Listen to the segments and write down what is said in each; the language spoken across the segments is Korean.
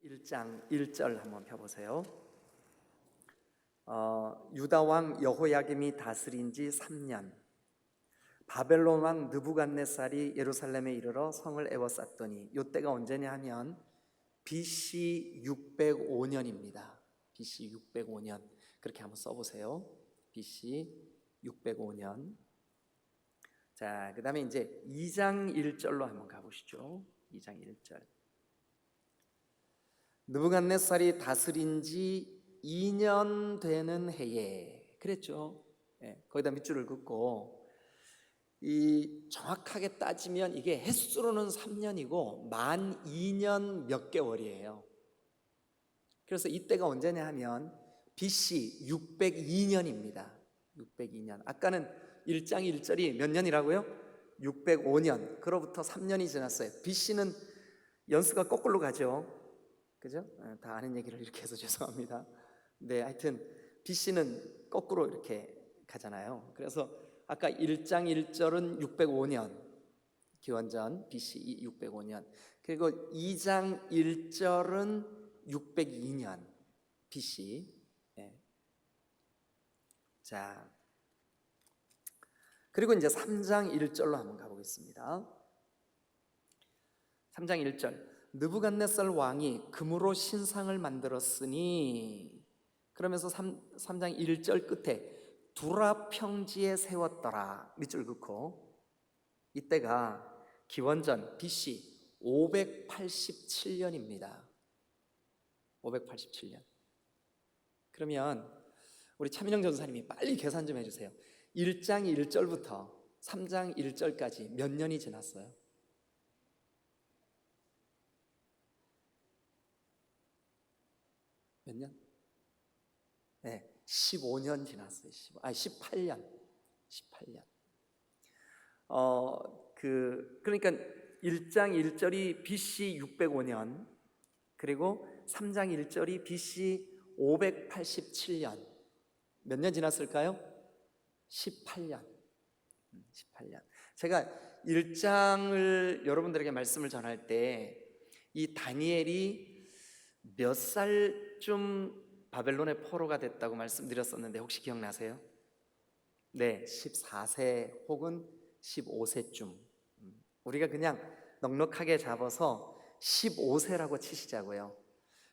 1장 1절 한번 펴보세요. 유다 왕 여호야김이 다스린 지 3년, 바벨론 왕 느부갓네살이 예루살렘에 이르러 성을 에워쌌더니, 이때가 언제냐 하면 BC 605년입니다. BC 605년, 그렇게 한번 써보세요. BC 605년. 자, 그 다음에 이제 2장 1절로 한번 가보시죠. 2장 1절. 느부갓네살이 다스린 지 2년 되는 해에, 그랬죠. 거기다 밑줄을 긋고, 이 정확하게 따지면 이게 햇수로는 3년이고 만 2년 몇 개월이에요. 그래서 이때가 언제냐 하면 BC 602년입니다. 602년. 아까는 1장 1절이 몇 년이라고요? 605년. 그로부터 3년이 지났어요. BC는 연수가 거꾸로 가죠. 그죠? 다 아는 얘기를 이렇게 해서 죄송합니다. 네, 하여튼 BC는 거꾸로 이렇게 가잖아요. 그래서 아까 1장 1절은 605년, 기원전 BC 605년. 그리고 2장 1절은 602년 BC. 자, 그리고 이제 3장 1절로 한번 가보겠습니다. 3장 1절. 느부갓네살 왕이 금으로 신상을 만들었으니, 그러면서 3장 1절 끝에 두라 평지에 세웠더라, 밑줄 긋고, 이때가 기원전 BC 587년입니다. 587년. 그러면 우리 차민영 전사님이 빨리 계산 좀 해주세요. 1장 1절부터 3장 1절까지 몇 년이 지났어요? 몇 년? 네, 15년 지났어요. 18년. 18년. 그러니까 1장 1절이 BC 605년, 그리고 3장 1절이 BC 587년. 몇 년 지났을까요? 18년. 18년. 제가 1장을 여러분들에게 말씀을 전할 때 이 다니엘이 몇 살쯤 바벨론의 포로가 됐다고 말씀드렸었는데 혹시 기억나세요? 네, 14세 혹은 15세쯤. 우리가 그냥 넉넉하게 잡아서 15세라고 치시자고요.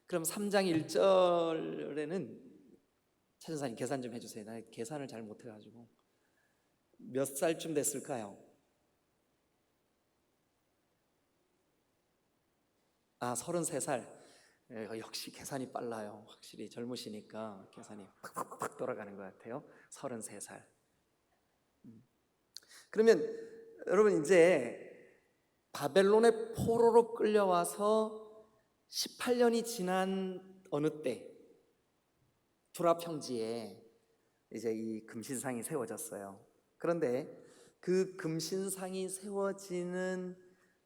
그럼 3장 1절에는 차전사님 계산 좀 해주세요. 나 계산을 잘 못해가지고 몇 살쯤 됐을까요? 33살. 역시 계산이 빨라요. 확실히 젊으시니까 계산이 팍팍팍 돌아가는 것 같아요. 33살. 그러면 여러분, 이제 바벨론의 포로로 끌려와서 18년이 지난 어느 때 두라 평지에 이제 이 금신상이 세워졌어요. 그런데 그 금신상이 세워지는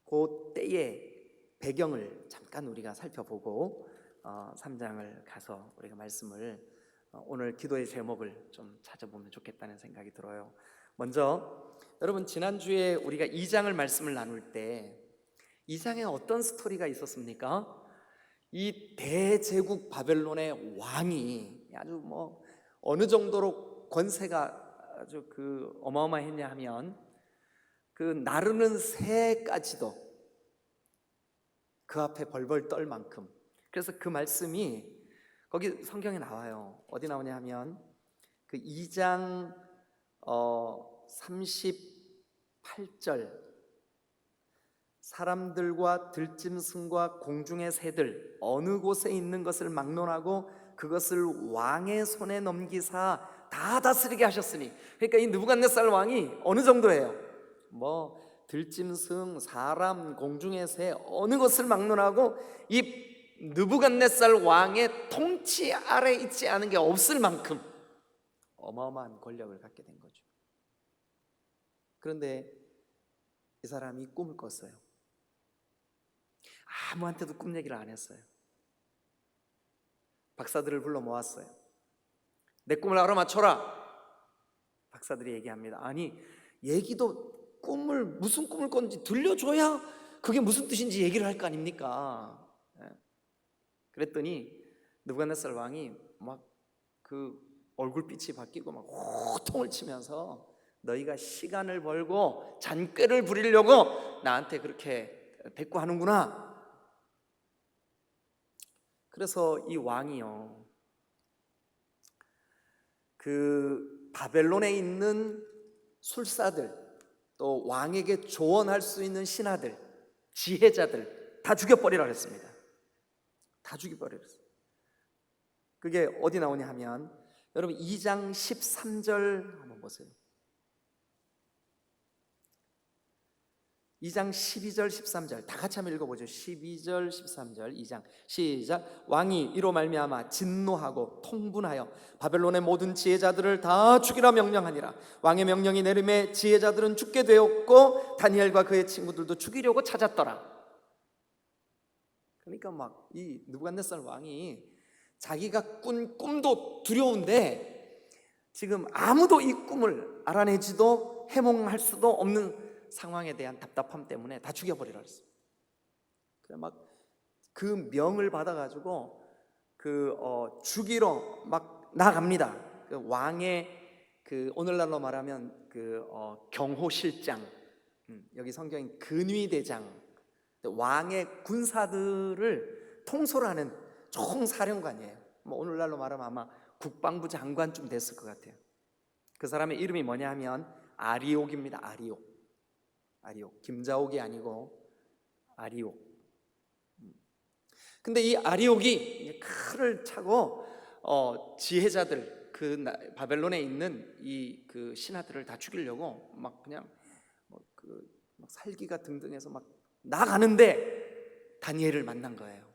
그 때의 배경을 잠깐 우리가 살펴보고 3장을 가서 우리가 말씀을, 오늘 기도의 제목을 좀 찾아보면 좋겠다는 생각이 들어요. 먼저 여러분, 지난주에 우리가 2장을 말씀을 나눌 때 2장에 어떤 스토리가 있었습니까? 이 대제국 바벨론의 왕이 아주 어느 정도로 권세가 아주 어마어마했냐 하면 그 나르는 새까지도 그 앞에 벌벌 떨 만큼. 그래서 그 말씀이 거기 성경에 나와요. 어디 나오냐 하면 그 2장 38절. 사람들과 들짐승과 공중의 새들 어느 곳에 있는 것을 막론하고 그것을 왕의 손에 넘기사 다 다스리게 하셨으니. 그러니까 이 느부갓네살 왕이 어느 정도예요? 들짐승, 사람, 공중의 새 어느 것을 막론하고 이 느부갓네살 왕의 통치 아래 있지 않은 게 없을 만큼 어마어마한 권력을 갖게 된 거죠. 그런데 이 사람이 꿈을 꿨어요. 아무한테도 꿈 얘기를 안 했어요. 박사들을 불러 모았어요. 내 꿈을 알아맞혀라. 박사들이 얘기합니다. 아니, 얘기도 꿈을, 무슨 꿈을 꿨는지 들려줘야 그게 무슨 뜻인지 얘기를 할 거 아닙니까? 그랬더니 느부갓네살 왕이 막 그 얼굴빛이 바뀌고 막 호통을 치면서 너희가 시간을 벌고 잔꾀를 부리려고 나한테 그렇게 대꾸하는구나. 그래서 이 왕이요, 그 바벨론에 있는 술사들, 또 왕에게 조언할 수 있는 신하들, 지혜자들 다 죽여버리라 그랬습니다. 다 죽여버리라 그랬어요. 그게 어디 나오냐 하면 여러분 2장 13절 한번 보세요. 2장 12절 13절 다 같이 한번 읽어보죠. 12절 13절 2장 시작. 왕이 이로 말미암아 진노하고 통분하여 바벨론의 모든 지혜자들을 다 죽이라 명령하니라. 왕의 명령이 내림에 지혜자들은 죽게 되었고 다니엘과 그의 친구들도 죽이려고 찾았더라. 그러니까 막 이 느부갓네살 왕이 자기가 꾼 꿈도 두려운데 지금 아무도 이 꿈을 알아내지도 해몽할 수도 없는 상황에 대한 답답함 때문에 다 죽여버리라 그랬어요. 그래 막 그 명을 받아가지고 죽이러 막 나갑니다. 그 왕의 그 오늘날로 말하면 경호실장, 여기 성경인 근위대장, 왕의 군사들을 통솔하는 총사령관이에요. 뭐 오늘날로 말하면 아마 국방부 장관쯤 됐을 것 같아요. 그 사람의 이름이 뭐냐 하면 아리옥입니다. 아리옥, 김자옥이 아니고 아리옥. 근데 이 아리옥이 칼을 차고 지혜자들, 바벨론에 있는 그 신하들을 다 죽이려고 막 그냥 막 살기가 등등해서 막 나가는데 다니엘을 만난 거예요.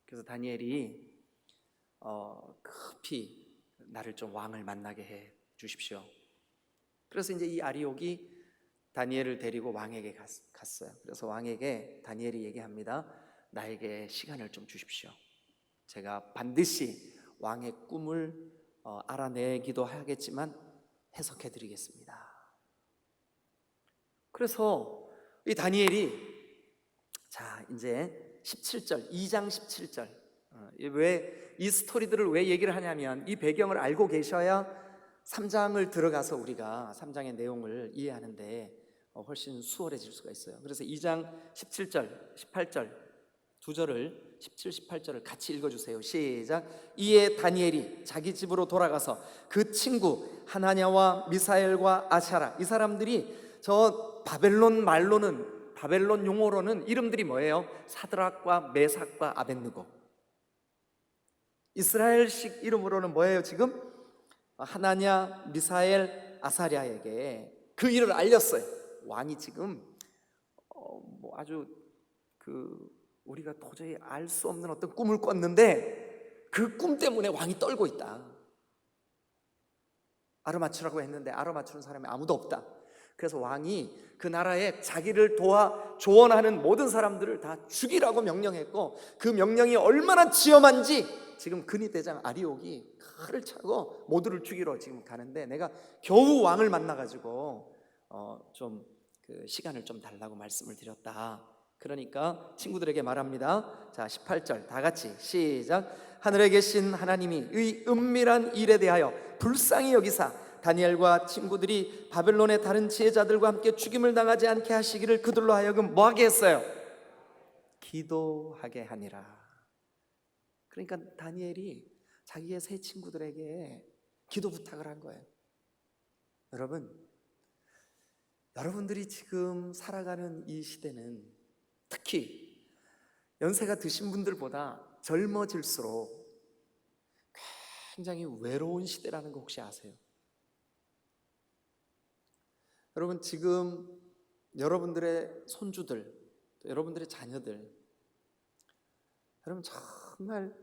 그래서 다니엘이 급히 나를 좀 왕을 만나게 해 주십시오. 그래서 이제 이 아리옥이 다니엘을 데리고 왕에게 갔어요. 그래서 왕에게 다니엘이 얘기합니다. 나에게 시간을 좀 주십시오. 제가 반드시 왕의 꿈을 알아내기도 하겠지만 해석해 드리겠습니다. 그래서 이 다니엘이 자 이제 17절 2장 17절 왜 이 스토리들을 왜 얘기를 하냐면 이 배경을 알고 계셔야 3장을 들어가서 우리가 3장의 내용을 이해하는데 훨씬 수월해질 수가 있어요. 그래서 2장 17절 18절 두 절을 17, 18절을 같이 읽어주세요. 시작. 이에 다니엘이 자기 집으로 돌아가서 그 친구 하나냐와 미사엘과 아샤라, 이 사람들이 저 바벨론 말로는, 바벨론 용어로는 이름들이 뭐예요? 사드락과 메삭과 아벳느고. 이스라엘식 이름으로는 뭐예요 지금? 하나냐, 미사엘, 아사랴에게 그 일을 알렸어요. 왕이 지금 아주 우리가 도저히 알 수 없는 어떤 꿈을 꿨는데 그 꿈 때문에 왕이 떨고 있다. 알아맞추라고 했는데 알아맞추는 사람이 아무도 없다. 그래서 왕이 그 나라에 자기를 도와 조언하는 모든 사람들을 다 죽이라고 명령했고, 그 명령이 얼마나 지엄한지 지금 근위대장 아리옥이 칼을 차고 모두를 죽이러 지금 가는데, 내가 겨우 왕을 만나가지고 시간을 좀 달라고 말씀을 드렸다. 그러니까 친구들에게 말합니다. 자 18절 다 같이 시작. 하늘에 계신 하나님이 의 은밀한 일에 대하여 불쌍히 여기사 다니엘과 친구들이 바벨론의 다른 지혜자들과 함께 죽임을 당하지 않게 하시기를 그들로 하여금 뭐하게 했어요? 기도하게 하니라. 그러니까 다니엘이 자기의 세 친구들에게 기도 부탁을 한 거예요. 여러분들이 지금 살아가는 이 시대는 특히 연세가 드신 분들보다 젊어질수록 굉장히 외로운 시대라는 거 혹시 아세요? 여러분 지금 여러분들의 손주들, 여러분들의 자녀들, 여러분 정말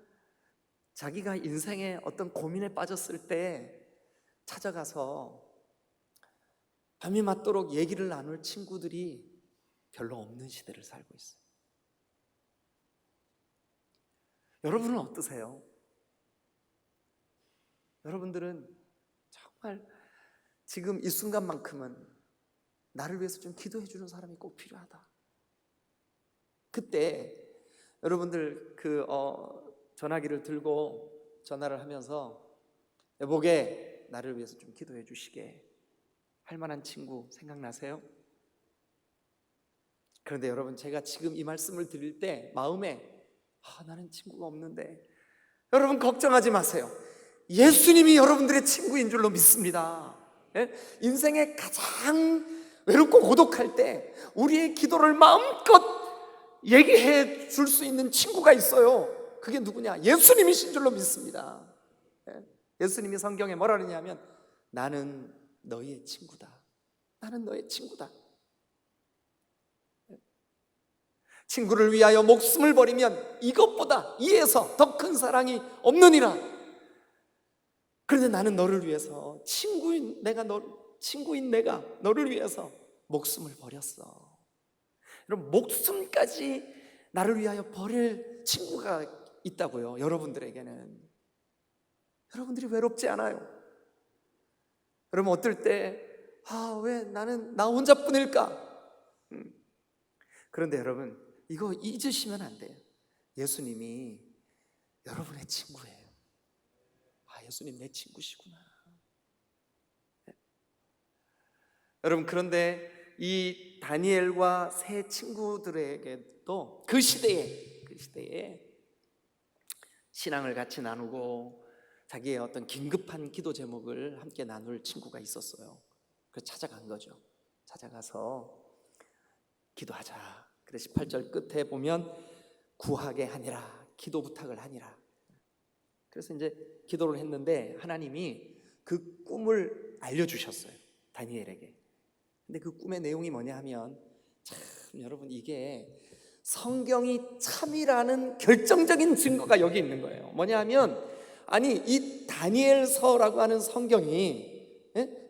자기가 인생의 어떤 고민에 빠졌을 때 찾아가서 밤이 맞도록 얘기를 나눌 친구들이 별로 없는 시대를 살고 있어요. 여러분은 어떠세요? 여러분들은 정말 지금 이 순간만큼은 나를 위해서 좀 기도해 주는 사람이 꼭 필요하다. 그때 여러분들 전화기를 들고 전화를 하면서 여보게 나를 위해서 좀 기도해 주시게 할 만한 친구 생각나세요? 그런데 여러분, 제가 지금 이 말씀을 드릴 때 마음에 나는 친구가 없는데, 여러분 걱정하지 마세요. 예수님이 여러분들의 친구인 줄로 믿습니다. 예? 인생에 가장 외롭고 고독할 때 우리의 기도를 마음껏 얘기해 줄 수 있는 친구가 있어요. 그게 누구냐? 예수님이신 줄로 믿습니다. 예? 예수님이 성경에 뭐라 그러냐면 나는 너희의 친구다. 나는 너의 친구다. 친구를 위하여 목숨을 버리면 이것보다 이에서 더 큰 사랑이 없느니라. 그런데 나는 너를 위해서 친구인 내가 너를 위해서 목숨을 버렸어. 여러분, 목숨까지 나를 위하여 버릴 친구가 있다고요. 여러분들에게는. 여러분들이 외롭지 않아요? 여러분, 어떨 때 왜 나는 나 혼자뿐일까? 그런데 여러분, 이거 잊으시면 안 돼요. 예수님이 여러분의 친구예요. 예수님 내 친구시구나. 여러분, 그런데 이 다니엘과 세 친구들에게도 그 시대에 신앙을 같이 나누고 자기의 어떤 긴급한 기도 제목을 함께 나눌 친구가 있었어요. 그래서 찾아간 거죠. 찾아가서 기도하자. 그래서 18절 끝에 보면 구하게 하니라, 기도 부탁을 하니라. 그래서 이제 기도를 했는데 하나님이 그 꿈을 알려주셨어요, 다니엘에게. 근데 그 꿈의 내용이 뭐냐 하면, 참 여러분, 이게 성경이 참이라는 결정적인 증거가 여기 있는 거예요. 뭐냐 하면, 아니 이 다니엘서라고 하는 성경이,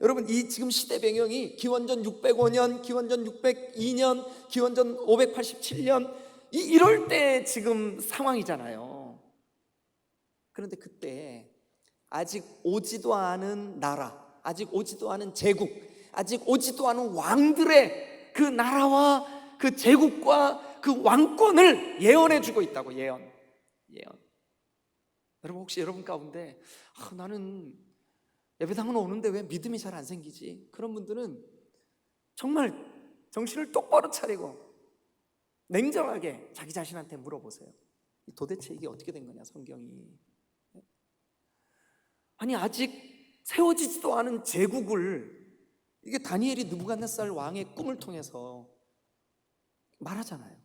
여러분, 이 지금 시대 배경이 기원전 605년, 기원전 602년, 기원전 587년 이럴 때 지금 상황이잖아요. 그런데 그때 아직 오지도 않은 나라, 아직 오지도 않은 제국, 아직 오지도 않은 왕들의 그 나라와 그 제국과 그 왕권을 예언해 주고 있다고. 예언. 여러분, 혹시 여러분 가운데 나는 예배당은 오는데 왜 믿음이 잘 안 생기지? 그런 분들은 정말 정신을 똑바로 차리고 냉정하게 자기 자신한테 물어보세요. 도대체 이게 어떻게 된 거냐, 성경이. 아니 아직 세워지지도 않은 제국을, 이게 다니엘이 느부갓네살 왕의 꿈을 통해서 말하잖아요.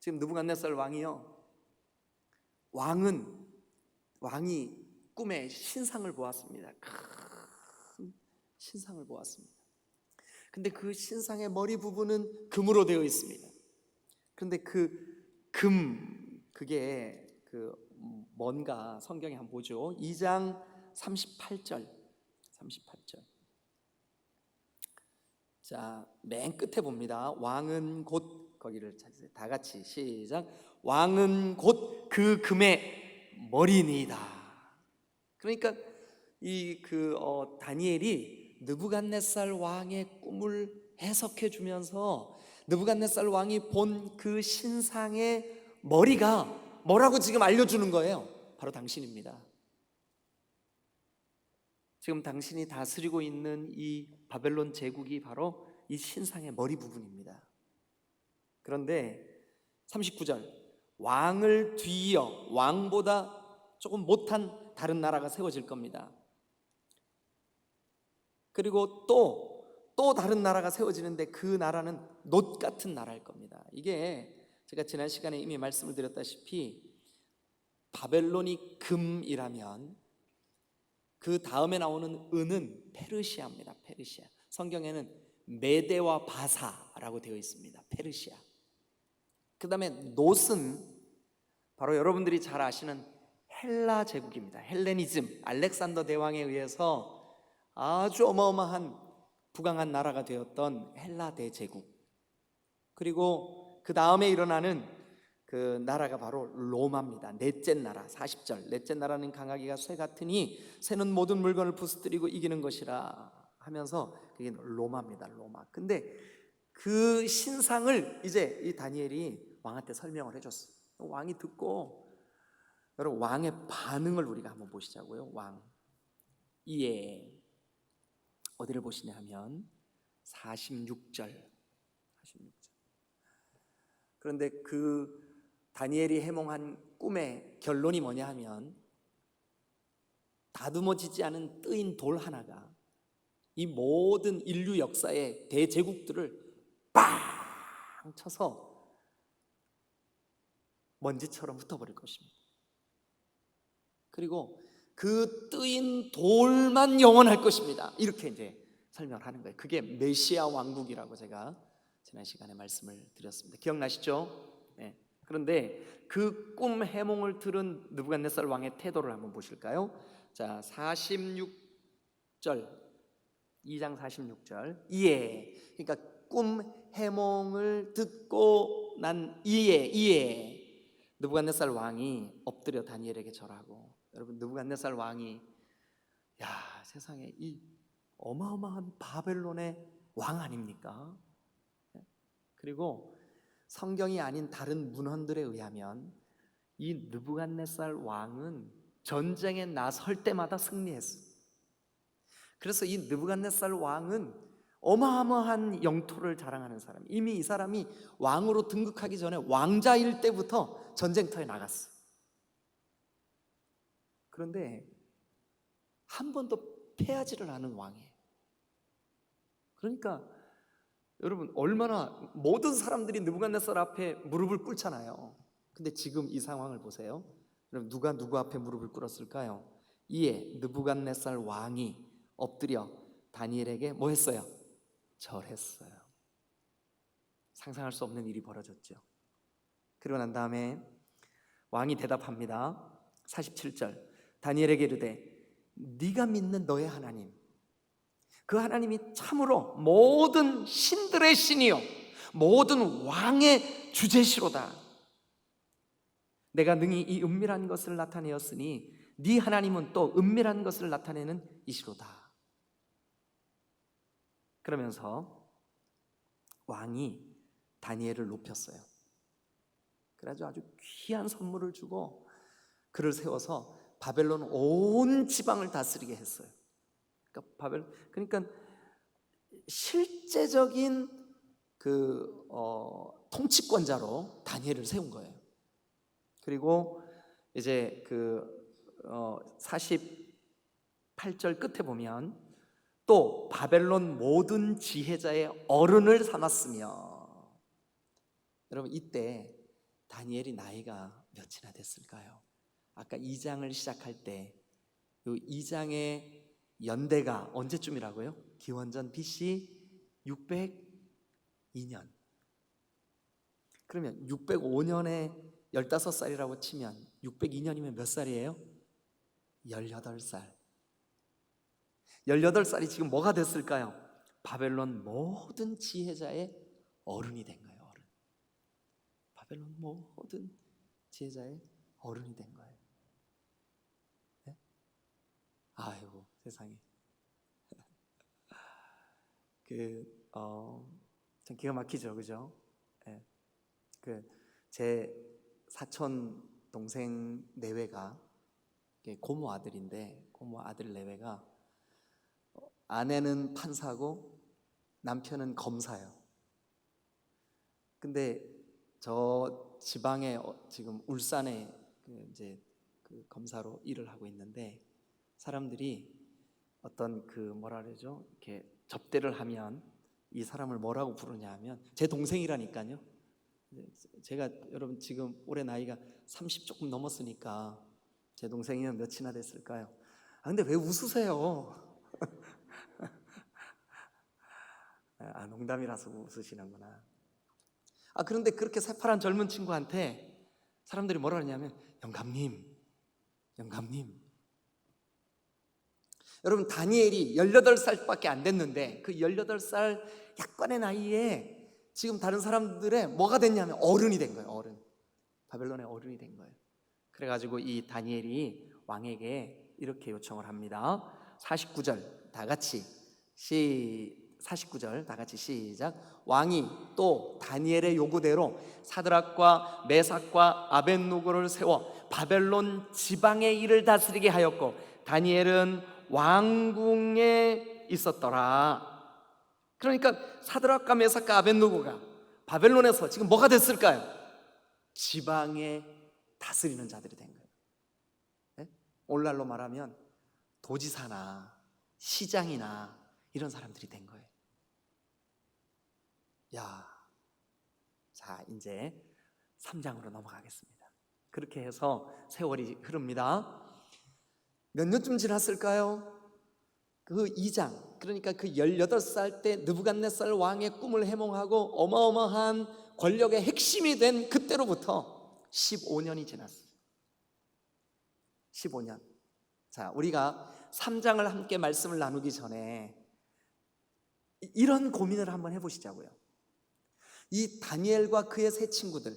지금 느부갓네살 왕이요, 왕이 꿈에 신상을 보았습니다. 큰 신상을 보았습니다. 근데 그 신상의 머리 부분은 금으로 되어 있습니다. 그런데 그게 뭔가 성경에 한번 보죠. 2장 38절. 자, 맨 끝에 봅니다. 왕은 곧, 거기를 찾으세요. 다 같이 시작. 왕은 곧 그 금의 머리니이다. 그러니까 다니엘이 느부갓네살 왕의 꿈을 해석해 주면서 느부갓네살 왕이 본 그 신상의 머리가 뭐라고 지금 알려주는 거예요. 바로 당신입니다. 지금 당신이 다스리고 있는 이 바벨론 제국이 바로 이 신상의 머리 부분입니다. 그런데 39절, 왕을 뒤이어 왕보다 조금 못한 다른 나라가 세워질 겁니다. 그리고 또 다른 나라가 세워지는데 그 나라는 놋 같은 나라일 겁니다. 이게 제가 지난 시간에 이미 말씀을 드렸다시피 바벨론이 금이라면 그 다음에 나오는 은은 페르시아입니다. 페르시아. 성경에는 메대와 바사라고 되어 있습니다. 페르시아. 그 다음에 놋은 바로 여러분들이 잘 아시는 헬라 제국입니다. 헬레니즘, 알렉산더 대왕에 의해서 아주 어마어마한 부강한 나라가 되었던 헬라 대제국. 그리고 그 다음에 일어나는 그 나라가 바로 로마입니다. 넷째 나라. 40절, 넷째 나라는 강하기가 쇠 같으니 새는 모든 물건을 부수뜨리고 이기는 것이라 하면서 그게 로마입니다. 로마. 근데 그 신상을 이제 이 다니엘이 왕한테 설명을 해줬어요. 왕이 듣고 여러분, 왕의 반응을 우리가 한번 보시자고요. 왕. 이에 어디를 보시냐 하면 46절. 그런데 그 다니엘이 해몽한 꿈의 결론이 뭐냐 하면, 다듬어지지 않은 뜨인 돌 하나가 이 모든 인류 역사의 대제국들을 빵 쳐서 먼지처럼 흩어버릴 것입니다. 그리고 그 뜨인 돌만 영원할 것입니다. 이렇게 이제 설명을 하는 거예요. 그게 메시아 왕국이라고 제가 지난 시간에 말씀을 드렸습니다. 기억나시죠? 네. 그런데 그 꿈 해몽을 들은 느부갓네살 왕의 태도를 한번 보실까요? 자, 46절, 2장 46절. 이에, 그러니까 꿈 해몽을 듣고 난 이에 느부갓네살 왕이 엎드려 다니엘에게 절하고. 여러분, 느부갓네살 왕이, 야, 세상에 이 어마어마한 바벨론의 왕 아닙니까? 그리고 성경이 아닌 다른 문헌들에 의하면 이 느부갓네살 왕은 전쟁에 나설 때마다 승리했어. 그래서 이 느부갓네살 왕은 어마어마한 영토를 자랑하는 사람. 이미 이 사람이 왕으로 등극하기 전에 왕자일 때부터 전쟁터에 나갔어. 그런데 한 번도 패하지를 않은 왕이에요. 그러니까 여러분, 얼마나 모든 사람들이 느부갓네살 앞에 무릎을 꿇잖아요. 근데 지금 이 상황을 보세요. 그럼 누가 누구 앞에 무릎을 꿇었을까요? 이에 느부갓네살 왕이 엎드려 다니엘에게 뭐 했어요? 절했어요. 상상할 수 없는 일이 벌어졌죠. 그리고 난 다음에 왕이 대답합니다. 47절. 다니엘에게 이르되, 네가 믿는 너의 하나님, 그 하나님이 참으로 모든 신들의 신이요 모든 왕의 주제시로다. 내가 능히 이 은밀한 것을 나타내었으니 네 하나님은 또 은밀한 것을 나타내는 이시로다. 그러면서 왕이 다니엘을 높였어요. 그래가지고 아주 귀한 선물을 주고 그를 세워서 바벨론 온 지방을 다스리게 했어요. 그러니까 실제적인 통치권자로 다니엘을 세운 거예요. 그리고 이제 48절 끝에 보면 또 바벨론 모든 지혜자의 어른을 삼았으며. 여러분, 이때 다니엘이 나이가 몇이나 됐을까요? 아까 2장을 시작할 때 이 2장의 연대가 언제쯤이라고요? 기원전 BC 602년. 그러면 605년에 15살이라고 치면 602년이면 몇 살이에요? 18살. 18살이 지금 뭐가 됐을까요? 바벨론 모든 지혜자의 어른이 된 거예요. 어른. 바벨론 모든 지혜자의 어른이 된 거예요. 네? 아이고, 세상에. 참 기가 막히죠, 그죠? 네. 제 사촌 동생 내외가 고모 아들인데, 고모 아들 내외가 아내는 판사고 남편은 검사예요. 근데 저 지방에 지금 울산에 이제 검사로 일을 하고 있는데, 사람들이 어떤 뭐라 그러죠? 이렇게 접대를 하면 이 사람을 뭐라고 부르냐 하면, 제 동생이라니까요. 제가 여러분 지금 올해 나이가 30 조금 넘었으니까 제 동생이면 몇이나 됐을까요? 근데 왜 웃으세요? 농담이라서 웃으시는구나. 그런데 그렇게 새파란 젊은 친구한테 사람들이 뭐라 그러냐면, 영감님. 여러분, 다니엘이 18살밖에 안 됐는데 그 18살 약간의 나이에 지금 다른 사람들의 뭐가 됐냐면 어른이 된 거예요. 어른. 바벨론의 어른이 된 거예요. 그래가지고 이 다니엘이 왕에게 이렇게 요청을 합니다. 49절 다 같이 49절 다 같이 시작. 왕이 또 다니엘의 요구대로 사드락과 메삭과 아벳노고를 세워 바벨론 지방의 일을 다스리게 하였고 다니엘은 왕궁에 있었더라. 그러니까 사드락과 메삭과 아벳노고가 바벨론에서 지금 뭐가 됐을까요? 지방에 다스리는 자들이 된 거예요. 네? 오늘날로 말하면 도지사나 시장이나 이런 사람들이 된 거예요. 자, 이제 3장으로 넘어가겠습니다. 그렇게 해서 세월이 흐릅니다. 몇 년쯤 지났을까요? 그 2장, 그러니까 그 18살 때 느부갓네살 왕의 꿈을 해몽하고 어마어마한 권력의 핵심이 된 그때로부터 15년이 지났어요. 15년. 자, 우리가 3장을 함께 말씀을 나누기 전에 이런 고민을 한번 해보시자고요. 이 다니엘과 그의 세 친구들,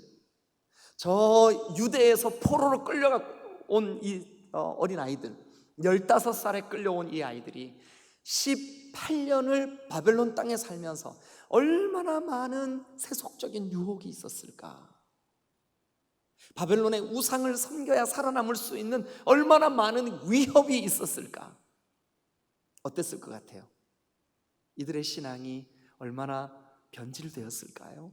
저 유대에서 포로로 끌려온 이 어린 아이들, 15살에 끌려온 이 아이들이 18년을 바벨론 땅에 살면서 얼마나 많은 세속적인 유혹이 있었을까? 바벨론의 우상을 섬겨야 살아남을 수 있는 얼마나 많은 위협이 있었을까? 어땠을 것 같아요? 이들의 신앙이 얼마나 변질되었을까요?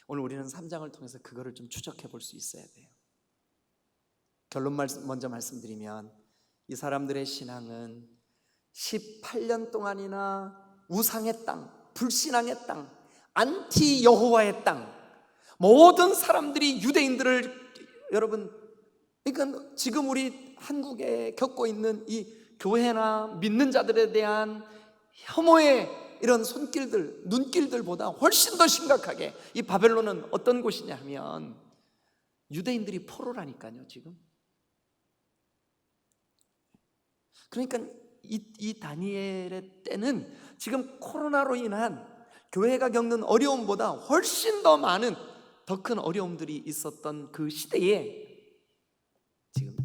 오늘 우리는 3장을 통해서 그거를 좀 추적해 볼 수 있어야 돼요. 결론 먼저 말씀드리면 이 사람들의 신앙은 18년 동안이나 우상의 땅, 불신앙의 땅, 안티 여호와의 땅, 모든 사람들이 유대인들을, 여러분, 그러니까 지금 우리 한국에 겪고 있는 이 교회나 믿는 자들에 대한 혐오의 이런 손길들, 눈길들보다 훨씬 더 심각하게 이 바벨론은 어떤 곳이냐 하면 유대인들이 포로라니까요. 지금 그러니까 이 다니엘의 때는 지금 코로나로 인한 교회가 겪는 어려움보다 훨씬 더 많은, 더 큰 어려움들이 있었던 그 시대에 지금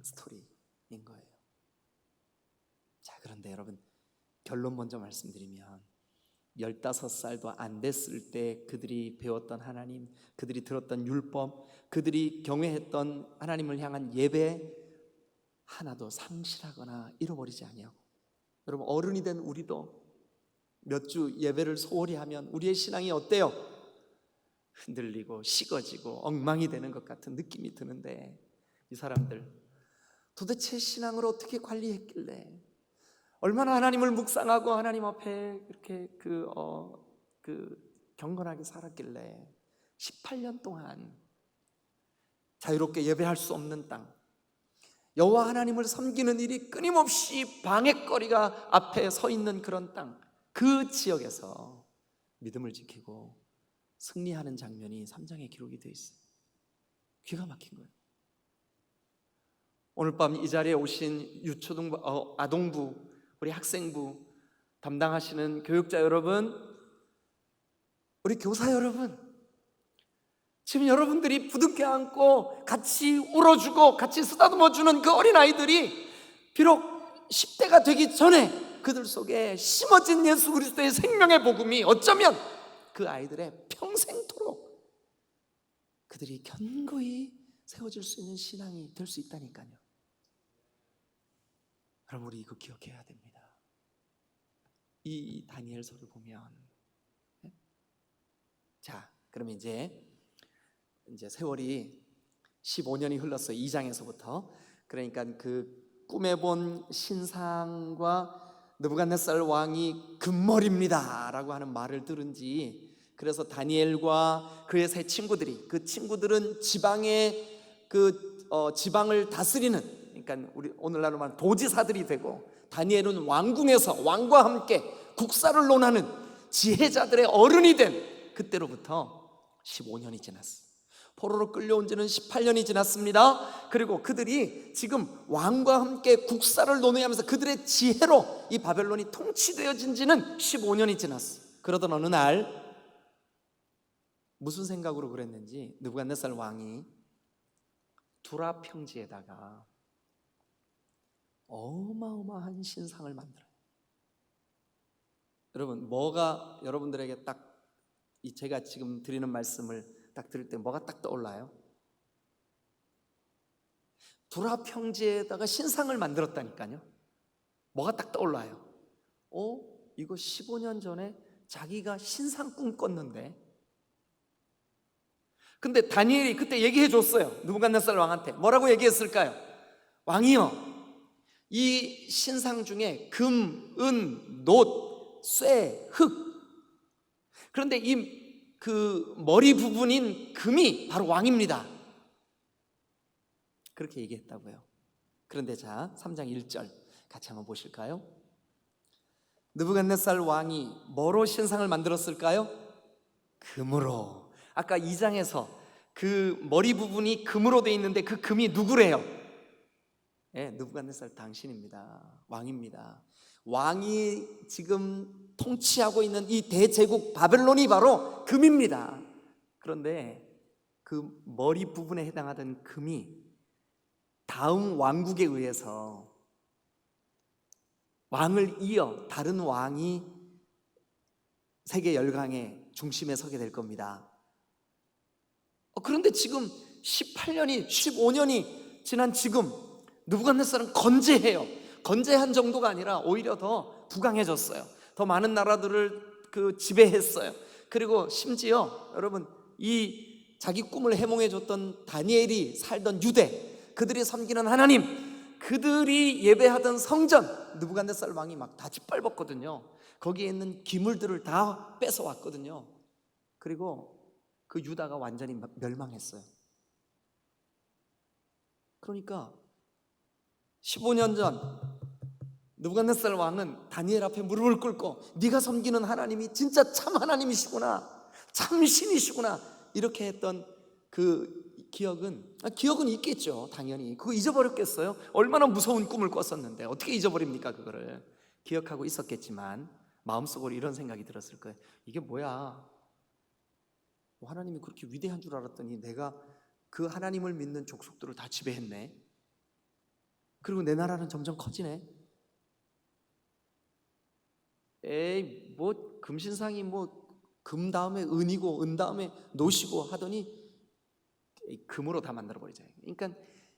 스토리인 거예요. 자, 그런데 여러분, 결론 먼저 말씀드리면 15살도 안 됐을 때 그들이 배웠던 하나님, 그들이 들었던 율법, 그들이 경외했던 하나님을 향한 예배 하나도 상실하거나 잃어버리지 아니하고, 여러분, 어른이 된 우리도 몇 주 예배를 소홀히 하면 우리의 신앙이 어때요? 흔들리고 식어지고 엉망이 되는 것 같은 느낌이 드는데, 이 사람들 도대체 신앙을 어떻게 관리했길래, 얼마나 하나님을 묵상하고 하나님 앞에 그렇게 경건하게 살았길래 18년 동안 자유롭게 예배할 수 없는 땅, 여호와 하나님을 섬기는 일이 끊임없이 방해거리가 앞에 서 있는 그런 땅, 그 지역에서 믿음을 지키고 승리하는 장면이 3장에 기록이 되어 있어요. 기가 막힌 거예요. 오늘 밤 이 자리에 오신 유초등부, 아동부, 우리 학생부 담당하시는 교육자 여러분, 우리 교사 여러분, 지금 여러분들이 부둥켜 안고 같이 울어주고 같이 쓰다듬어주는 그 어린아이들이 비록 10대가 되기 전에 그들 속에 심어진 예수 그리스도의 생명의 복음이 어쩌면 그 아이들의 평생토록 그들이 견고히 세워질 수 있는 신앙이 될 수 있다니까요. 여러분, 우리 이거 기억해야 됩니다. 이 다니엘서를 보면, 자, 그러면 이제 세월이 15년이 흘렀어요. 2장에서부터. 그러니까 그 꿈에 본 신상과 느부갓네살 왕이 금머리입니다 라고 하는 말을 들은지, 그래서 다니엘과 그의 세 친구들이, 그 친구들은 지방의 지방을 다스리는, 그러니까 우리 오늘날로 말하면 도지사들이 되고, 다니엘은 왕궁에서 왕과 함께 국사를 논하는 지혜자들의 어른이 된 그때로부터 15년이 지났어요. 포로로 끌려온 지는 18년이 지났습니다. 그리고 그들이 지금 왕과 함께 국사를 논의하면서 그들의 지혜로 이 바벨론이 통치되어진 지는 15년이 지났어요. 그러던 어느 날 무슨 생각으로 그랬는지 느부갓네살 왕이 두라 평지에다가 어마어마한 신상을 만들어요. 여러분, 뭐가 여러분들에게 딱 이 제가 지금 드리는 말씀을 딱 들을 때 뭐가 딱 떠올라요? 두라 평지에다가 신상을 만들었다니까요. 뭐가 딱 떠올라요? 이거 15년 전에 자기가 신상 꿈꿨는데. 근데 다니엘이 그때 얘기해 줬어요. 느부갓네살 왕한테 뭐라고 얘기했을까요? 왕이여, 이 신상 중에 금, 은, 놋, 쇠, 흙, 그런데 그 머리 부분인 금이 바로 왕입니다. 그렇게 얘기했다고요. 그런데 자, 3장 1절 같이 한번 보실까요? 느부갓네살 왕이 뭐로 신상을 만들었을까요? 금으로. 아까 2장에서 그 머리 부분이 금으로 돼 있는데 그 금이 누구래요? 느부갓네살 당신입니다. 왕입니다. 왕이 지금 통치하고 있는 이 대제국 바벨론이 바로 금입니다. 그런데 그 머리 부분에 해당하던 금이 다음 왕국에 의해서 왕을 이어 다른 왕이 세계 열강의 중심에 서게 될 겁니다. 그런데 지금 18년이 15년이 지난 지금 느부갓네살은 건재해요. 건재한 정도가 아니라 오히려 더 부강해졌어요. 더 많은 나라들을 지배했어요. 그리고 심지어 여러분, 이 자기 꿈을 해몽해줬던 다니엘이 살던 유대, 그들이 섬기는 하나님, 그들이 예배하던 성전, 느부갓네살 왕이 막 다 짓밟았거든요. 거기에 있는 기물들을 다 뺏어왔거든요. 그리고 그 유다가 완전히 멸망했어요. 그러니까 15년 전 느부갓네살 왕은 다니엘 앞에 무릎을 꿇고 네가 섬기는 하나님이 진짜 참 하나님이시구나, 참 신이시구나, 이렇게 했던 그 기억은 있겠죠. 당연히 그거 잊어버렸겠어요? 얼마나 무서운 꿈을 꿨었는데 어떻게 잊어버립니까? 그거를 기억하고 있었겠지만 마음속으로 이런 생각이 들었을 거예요. 이게 뭐야, 하나님이 그렇게 위대한 줄 알았더니 내가 그 하나님을 믿는 족속들을 다 지배했네. 그리고 내 나라는 점점 커지네. 에이, 뭐 금신상이 뭐 금 다음에 은이고 은 다음에 노시고 하더니 금으로 다 만들어버리잖아요. 그러니까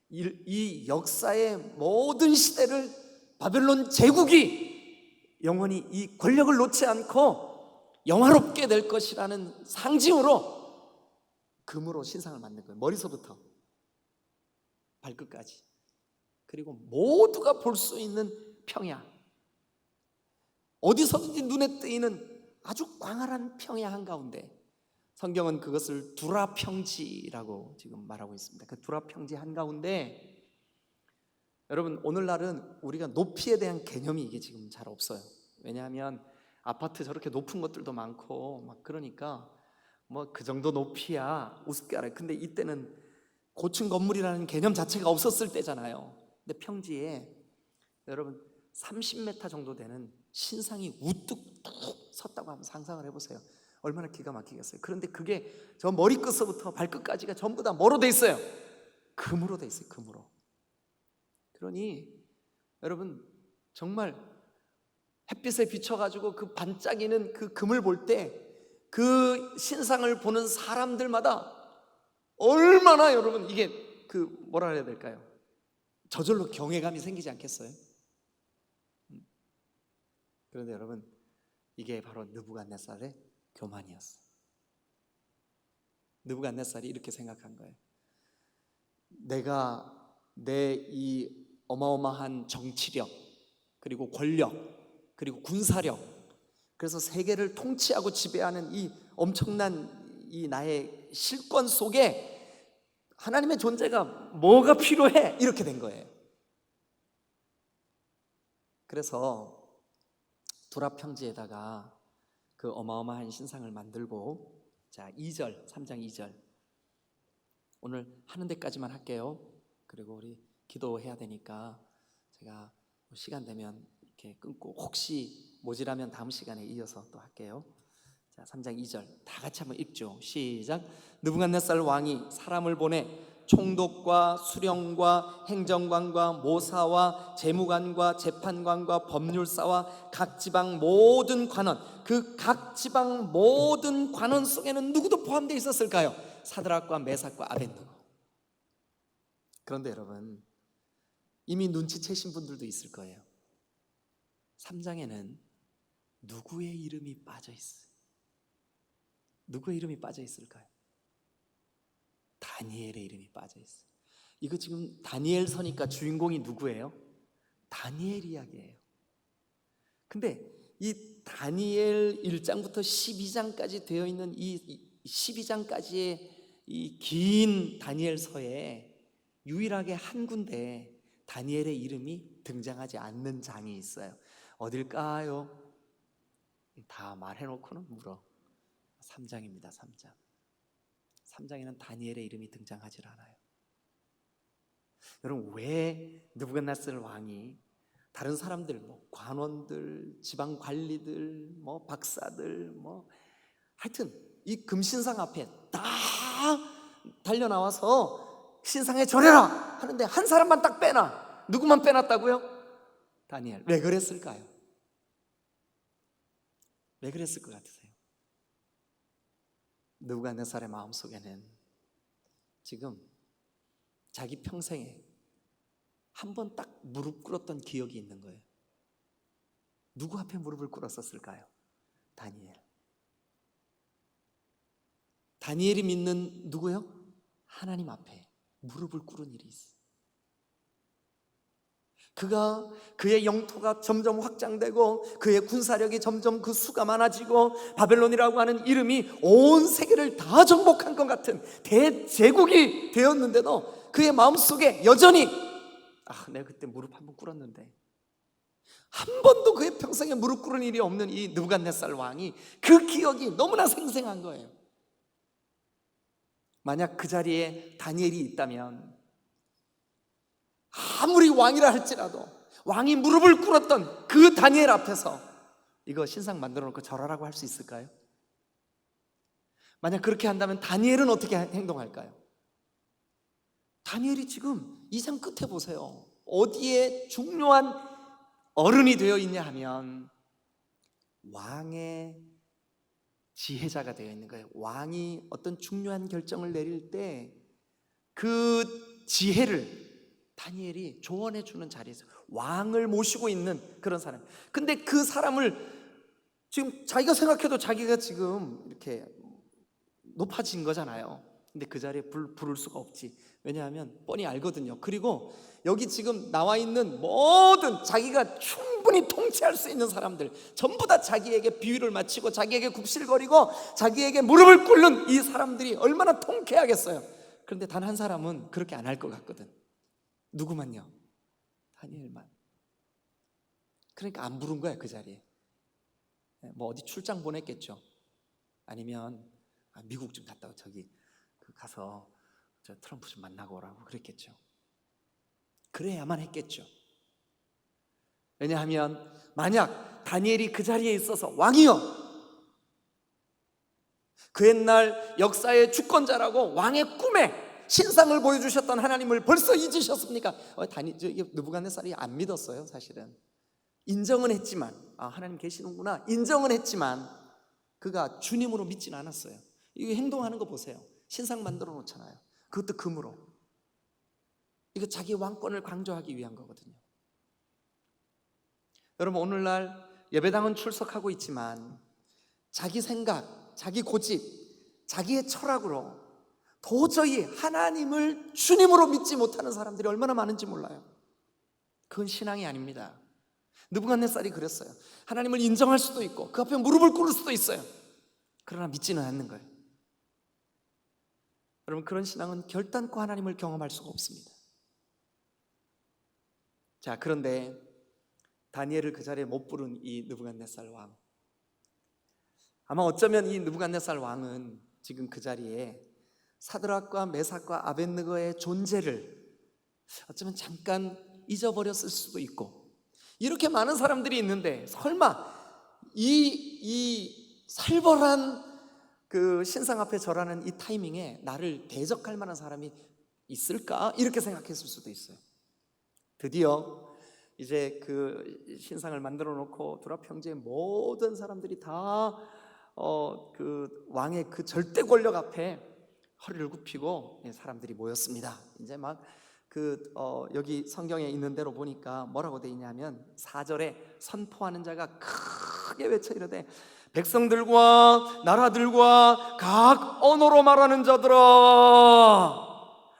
이 역사의 모든 시대를 바벨론 제국이 영원히 이 권력을 놓지 않고 영화롭게 될 것이라는 상징으로 금으로 신상을 만든 거예요. 머리서부터 발끝까지. 그리고 모두가 볼 수 있는 평야, 어디서든지 눈에 띄는 아주 광활한 평야 한가운데 성경은 그것을 두라 평지라고 지금 말하고 있습니다. 그 두라 평지 한가운데 여러분, 오늘날은 우리가 높이에 대한 개념이 이게 지금 잘 없어요. 왜냐하면 아파트 저렇게 높은 것들도 많고 막 그러니까 뭐 그 정도 높이야 우습게 알아요. 근데 이때는 고층 건물이라는 개념 자체가 없었을 때잖아요. 근데 평지에 여러분 30m 정도 되는 신상이 우뚝 뚝 섰다고 한번 상상을 해보세요. 얼마나 기가 막히겠어요. 그런데 그게 저 머리끝서부터 발끝까지가 전부 다 뭐로 돼 있어요? 금으로 돼 있어요. 금으로. 그러니 여러분, 정말 햇빛에 비춰가지고 그 반짝이는 그 금을 볼 때 그 신상을 보는 사람들마다 얼마나 여러분 이게 뭐라 해야 될까요? 저절로 경외감이 생기지 않겠어요? 그런데 여러분, 이게 바로 느부갓네살의 교만이었어요. 느부갓네살이 이렇게 생각한 거예요. 내가 내 이 어마어마한 정치력, 그리고 권력, 그리고 군사력, 그래서 세계를 통치하고 지배하는 이 엄청난 이 나의 실권 속에 하나님의 존재가 뭐가 필요해? 이렇게 된 거예요. 그래서 두라 평지에다가 그 어마어마한 신상을 만들고, 자 2절, 3장 2절 오늘 하는 데까지만 할게요. 그리고 우리 기도해야 되니까 제가 시간 되면 이렇게 끊고 혹시 모자라면 다음 시간에 이어서 또 할게요. 자 3장 2절 다 같이 한번 읽죠. 시작. 느부갓네살 왕이 사람을 보내 총독과 수령과 행정관과 모사와 재무관과 재판관과 법률사와 각 지방 모든 관원, 그 각 지방 모든 관원 속에는 누구도 포함되어 있었을까요? 사드락과 메삭과 아벳느고. 그런데 여러분, 이미 눈치채신 분들도 있을 거예요. 3장에는 누구의 이름이 빠져 있어요? 누구의 이름이 빠져 있을까요? 다니엘의 이름이 빠져 있어요. 이거 지금 다니엘 서니까 주인공이 누구예요? 다니엘 이야기예요. 근데 이 다니엘 1장부터 12장까지 되어 있는 이 12장까지의 이 긴 다니엘서에 유일하게 한 군데 다니엘의 이름이 등장하지 않는 장이 있어요. 어딜까요? 다 말해놓고는 물어. 3장입니다. 3장. 3장에는 다니엘의 이름이 등장하지 않아요. 여러분, 왜 느부갓네살 왕이 다른 사람들, 관원들, 지방 관리들, 박사들, 하여튼 이 금신상 앞에 다 달려 나와서 신상에 절해라 하는데 한 사람만 딱 빼놔. 누구만 빼놨다고요? 다니엘. 왜 그랬을까요? 왜 그랬을 것 같으세요? 느부갓네살의 마음속에는 지금 자기 평생에 한 번 딱 무릎 꿇었던 기억이 있는 거예요. 누구 앞에 무릎을 꿇었었을까요? 다니엘. 다니엘이 믿는 누구요? 하나님 앞에 무릎을 꿇은 일이 있어요. 그가 그의 영토가 점점 확장되고 그의 군사력이 점점 그 수가 많아지고 바벨론이라고 하는 이름이 온 세계를 다 정복한 것 같은 대제국이 되었는데도 그의 마음속에 여전히 내가 그때 무릎 한 번 꿇었는데, 한 번도 그의 평생에 무릎 꿇은 일이 없는 이 느부갓네살 왕이 그 기억이 너무나 생생한 거예요. 만약 그 자리에 다니엘이 있다면 아무리 왕이라 할지라도 왕이 무릎을 꿇었던 그 다니엘 앞에서 이거 신상 만들어 놓고 절하라고 할 수 있을까요? 만약 그렇게 한다면 다니엘은 어떻게 행동할까요? 다니엘이 지금 2장 끝에 보세요. 어디에 중요한 어른이 되어 있냐 하면 왕의 지혜자가 되어 있는 거예요. 왕이 어떤 중요한 결정을 내릴 때 그 지혜를 다니엘이 조언해 주는 자리에서 왕을 모시고 있는 그런 사람. 근데 그 사람을 지금 자기가 생각해도 자기가 지금 이렇게 높아진 거잖아요. 근데 그 자리에 부를 수가 없지. 왜냐하면 뻔히 알거든요. 그리고 여기 지금 나와 있는 모든 자기가 충분히 통치할 수 있는 사람들 전부 다 자기에게 비위를 맞추고 자기에게 굽실거리고 자기에게 무릎을 꿇는 이 사람들이 얼마나 통쾌하겠어요. 그런데 단 한 사람은 그렇게 안 할 것 같거든. 누구만요? 다니엘만. 그러니까 안 부른 거야, 그 자리에. 어디 출장 보냈겠죠. 아니면 미국 좀 갔다 와, 저기 가서 저 트럼프 좀 만나고 오라고 그랬겠죠. 그래야만 했겠죠. 왜냐하면 만약 다니엘이 그 자리에 있어서 왕이요, 그 옛날 역사의 주권자라고 왕의 꿈에 신상을 보여주셨던 하나님을 벌써 잊으셨습니까? 느부갓네살이 안 믿었어요. 사실은 인정은 했지만 하나님 계시는구나 인정은 했지만 그가 주님으로 믿지는 않았어요. 이거 행동하는 거 보세요. 신상 만들어 놓잖아요. 그것도 금으로. 이거 자기 왕권을 강조하기 위한 거거든요. 여러분, 오늘날 예배당은 출석하고 있지만 자기 생각, 자기 고집, 자기의 철학으로 도저히 하나님을 주님으로 믿지 못하는 사람들이 얼마나 많은지 몰라요. 그건 신앙이 아닙니다. 느부갓네살이 그랬어요. 하나님을 인정할 수도 있고 그 앞에 무릎을 꿇을 수도 있어요. 그러나 믿지는 않는 거예요. 여러분, 그런 신앙은 결단코 하나님을 경험할 수가 없습니다. 자, 그런데 다니엘을 그 자리에 못 부른 이 느부갓네살 왕, 아마 어쩌면 이 느부갓네살 왕은 지금 그 자리에 사드락과 메삭과 아벳느고의 존재를 어쩌면 잠깐 잊어버렸을 수도 있고, 이렇게 많은 사람들이 있는데 설마 이 살벌한 그 신상 앞에 절하는 이 타이밍에 나를 대적할 만한 사람이 있을까? 이렇게 생각했을 수도 있어요. 드디어 이제 그 신상을 만들어 놓고 두라 평지의 모든 사람들이 다 그 왕의 그 절대 권력 앞에 허리를 굽히고 사람들이 모였습니다. 이제 막 여기 성경에 있는 대로 보니까 뭐라고 돼 있냐면 4절에 선포하는 자가 크게 외쳐 이르되 백성들과 나라들과 각 언어로 말하는 자들아,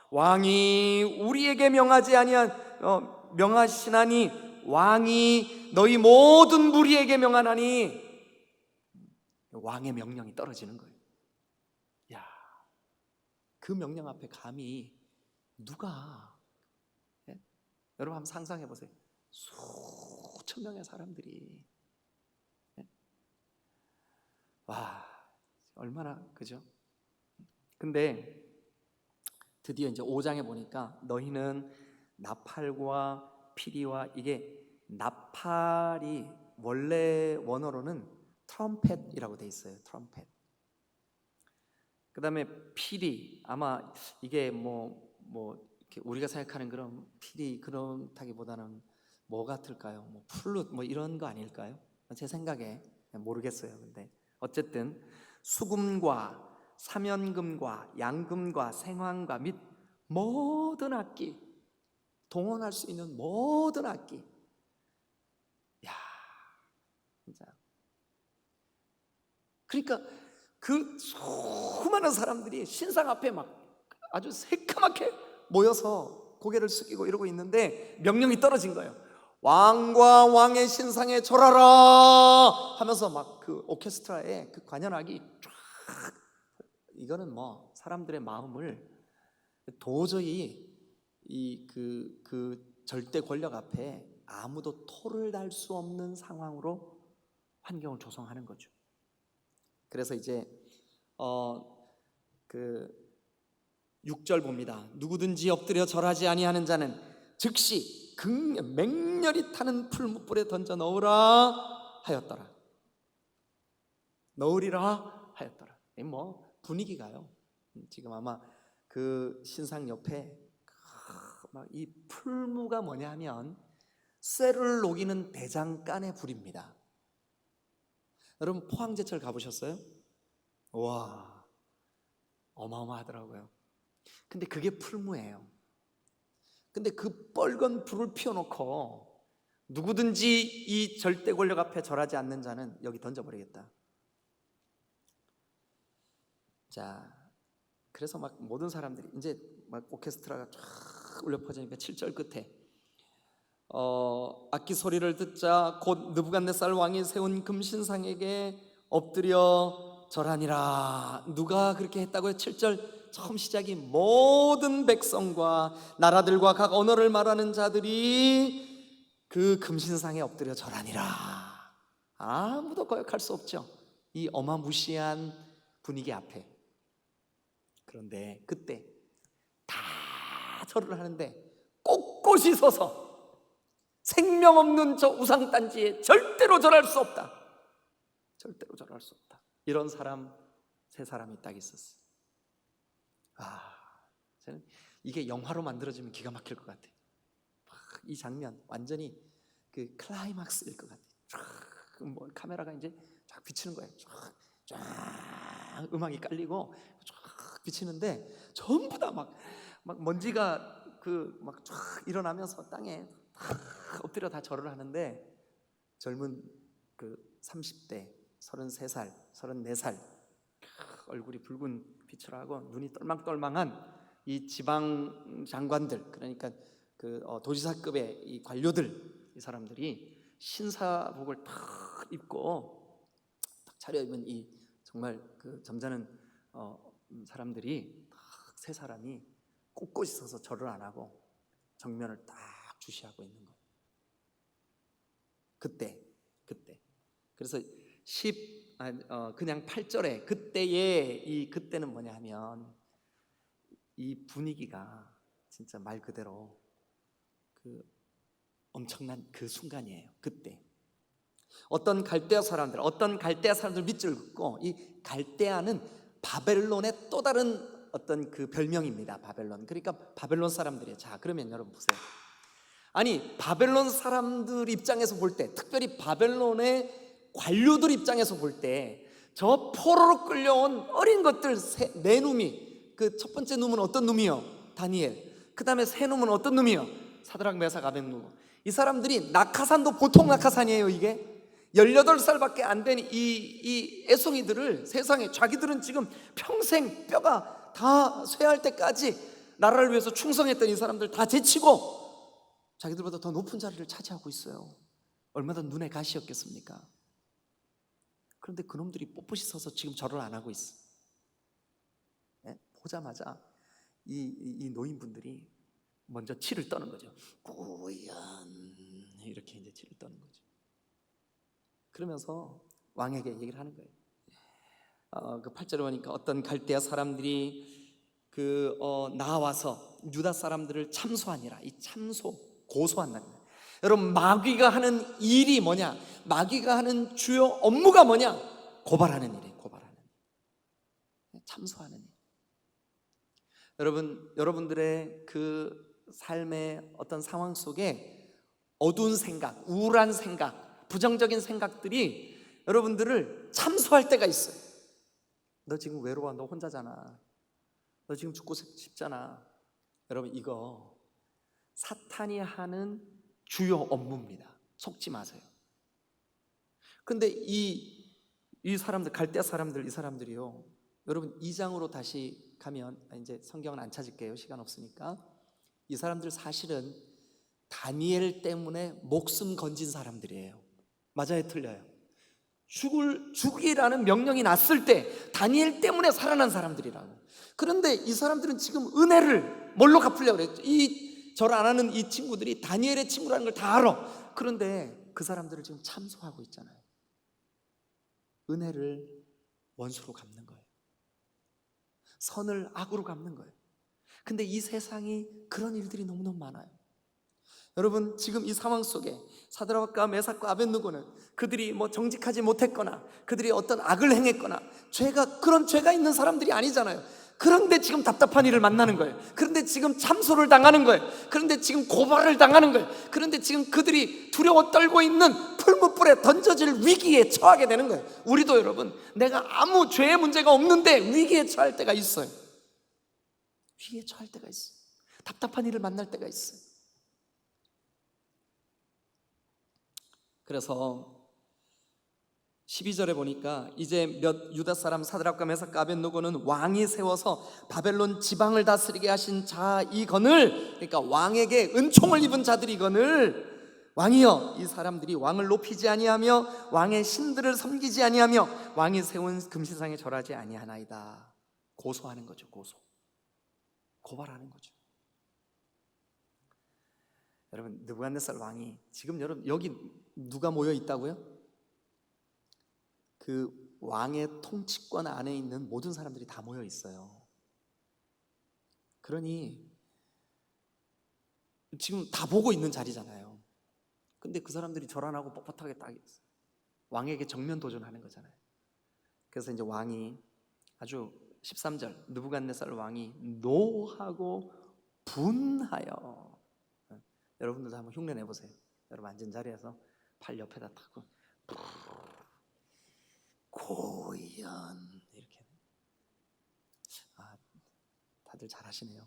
왕이 우리에게 명하시나니 왕이 너희 모든 무리에게 명하나니. 왕의 명령이 떨어지는 거예요. 야, 그 명령 앞에 감히 누가, 예? 여러분 한번 상상해 보세요. 수천 명의 사람들이, 예? 와, 얼마나, 그죠? 근데 드디어 이제 5장에 보니까 너희는 나팔과 피리와, 이게 나팔이 원래 원어로는 트럼펫이라고 돼 있어요. 트럼펫. 그 다음에 피리, 아마 이게 이렇게 우리가 생각하는 그런 피리 그렇다기보다는 뭐 같을까요? 뭐 플룻 뭐 이런 거 아닐까요? 제 생각에 모르겠어요. 근데 어쨌든 수금과 사면금과 양금과 생황과 및 모든 악기, 동원할 수 있는 모든 악기. 야, 진짜. 그러니까 그 수많은 사람들이 신상 앞에 막 아주 새까맣게 모여서 고개를 숙이고 이러고 있는데 명령이 떨어진 거예요. 왕과 왕의 신상에 절하라 하면서 막 그 오케스트라의 그 관현악이 쫙, 이거는 뭐 사람들의 마음을 도저히 그 절대 권력 앞에 아무도 토를 달 수 없는 상황으로 환경을 조성하는 거죠. 그래서 이제 그 6절 봅니다. 누구든지 엎드려 절하지 아니하는 자는 즉시 맹렬히 타는 풀무불에 던져 넣으라 하였더라. 넣으리라 하였더라. 뭐 분위기가요. 지금 아마 그 신상 옆에 이 풀무가 뭐냐면 쇠를 녹이는 대장간의 불입니다. 여러분 포항제철 가보셨어요? 와, 어마어마하더라고요. 근데 그게 풀무예요. 근데 그 뻘건 불을 피워놓고 누구든지 이 절대 권력 앞에 절하지 않는 자는 여기 던져버리겠다. 자, 그래서 막 모든 사람들이 이제 막 오케스트라가 쫙 울려 퍼지니까 7절 끝에 악기 소리를 듣자 곧 느부갓네살 왕이 세운 금신상에게 엎드려 절하니라. 누가 그렇게 했다고요? 7절 처음 시작이 모든 백성과 나라들과 각 언어를 말하는 자들이 그 금신상에 엎드려 절하니라. 아무도 거역할 수 없죠, 이 어마무시한 분위기 앞에. 그런데 그때 다 절을 하는데 꼿꼿이 서서 생명 없는 저 우상단지에 절대로 절할 수 없다, 절대로 절할 수 없다, 이런 사람 세 사람이 딱 있었어요. 저는 이게 영화로 만들어지면 기가 막힐 것 같아요. 이 장면 완전히 그 클라이막스일 것 같아요. 뭐 카메라가 이제 쫙 비치는 거예요. 쫙 음악이 깔리고 쫙 비치는데 전부 다 막 먼지가 막 쫙 일어나면서 땅에 엎드려 다 절을 하는데 젊은 그 30대, 33살, 34살 얼굴이 붉은 빛을 하고 눈이 똘망똘망한 이 지방 장관들, 그러니까 그 도지사급의 이 관료들, 이 사람들이 신사복을 탁 입고 탁 차려입은 이 정말 그 점잖은 사람들이 탁 세 사람이 꼿꼿이 서서 절을 안 하고 정면을 딱 주시하고 있는 거예요. 그때 그래서 그냥 8절에 그때는 뭐냐 하면 이 분위기가 진짜 말 그대로 그 엄청난 그 순간이에요. 그때 어떤 갈대아 사람들 밑줄 긋고, 이 갈대아는 바벨론의 또 다른 어떤 그 별명입니다. 바벨론. 그러니까 바벨론 사람들이에요. 자, 그러면 여러분 보세요. 아니, 바벨론 사람들 입장에서 볼 때, 특별히 바벨론의 관료들 입장에서 볼 때, 저 포로로 끌려온 어린 것들 네 놈이, 그 첫 번째 놈은 어떤 놈이요? 다니엘. 그 다음에 세 놈은 어떤 놈이요? 사드락, 메삭, 아벳느고. 이 사람들이 낙하산도 보통 낙하산이에요. 이게 18살밖에 안 된 이 애송이들을 세상에, 자기들은 지금 평생 뼈가 다 쇠할 때까지 나라를 위해서 충성했던 이 사람들 다 제치고 자기들보다 더 높은 자리를 차지하고 있어요. 얼마나 눈에 가시였겠습니까? 그런데 그놈들이 뻣뻣이 서서 지금 절을 안 하고 있어. 보자마자 이 노인분들이 먼저 치를 떠는 거죠. 고얀, 이렇게 이제 치를 떠는 거죠. 그러면서 왕에게 얘기를 하는 거예요. 그 8절에 보니까 어떤 갈대아 사람들이 나와서 유다 사람들을 참소하니라. 이 참소, 고소한다는 거예요. 여러분, 마귀가 하는 일이 뭐냐? 마귀가 하는 주요 업무가 뭐냐? 고발하는 일이에요. 고발하는 일, 참소하는 일. 여러분들의 그 삶의 어떤 상황 속에 어두운 생각, 우울한 생각, 부정적인 생각들이 여러분들을 참소할 때가 있어요. 너 지금 외로워. 너 혼자잖아. 너 지금 죽고 싶잖아. 여러분, 이거 사탄이 하는 주요 업무입니다. 속지 마세요. 근데 이 사람들, 갈대아 사람들, 이 사람들이요, 여러분 2장으로 다시 가면, 이제 성경은 안 찾을게요. 시간 없으니까. 이 사람들 사실은 다니엘 때문에 목숨 건진 사람들이에요. 맞아요, 틀려요? 죽이라는 명령이 났을 때 다니엘 때문에 살아난 사람들이라고. 그런데 이 사람들은 지금 은혜를 뭘로 갚으려고 그랬죠? 이 절 안 하는 이 친구들이 다니엘의 친구라는 걸 다 알아. 그런데 그 사람들을 지금 참소하고 있잖아요. 은혜를 원수로 갚는 거예요. 선을 악으로 갚는 거예요. 근데 이 세상이 그런 일들이 너무너무 많아요. 여러분, 지금 이 상황 속에 사드락과 메삭과 아벳느고는 그들이 뭐 정직하지 못했거나 그들이 어떤 악을 행했거나 그런 죄가 있는 사람들이 아니잖아요. 그런데 지금 답답한 일을 만나는 거예요. 그런데 지금 참소를 당하는 거예요. 그런데 지금 고발을 당하는 거예요. 그런데 지금 그들이 두려워 떨고 있는 풀무불에 던져질 위기에 처하게 되는 거예요. 우리도 여러분, 내가 아무 죄의 문제가 없는데 위기에 처할 때가 있어요. 위기에 처할 때가 있어요. 답답한 일을 만날 때가 있어요. 그래서 12절에 보니까 이제 유다 사람 사드락과 메삭과 아벳느고는 왕이 세워서 바벨론 지방을 다스리게 하신 자이거늘, 그러니까 왕에게 은총을 입은 자들이거늘, 왕이여, 이 사람들이 왕을 높이지 아니하며 왕의 신들을 섬기지 아니하며 왕이 세운 금신상에 절하지 아니하나이다. 고소하는 거죠. 고발하는 거죠. 여러분, 느부갓네살 왕이 지금, 여러분 여기 누가 모여 있다고요? 그 왕의 통치권 안에 있는 모든 사람들이 다 모여 있어요. 그러니 지금 다 보고 있는 자리잖아요. 근데 그 사람들이 절 안 하고 뻣뻣하게 딱 있어요. 왕에게 정면 도전하는 거잖아요. 그래서 이제 왕이 아주 13절, 느부갓네살 왕이 노하고 분하여. 여러분들도 한번 흉내 내보세요. 여러분 앉은 자리에서 팔 옆에다 타고 고연, 이렇게. 다들 잘하시네요.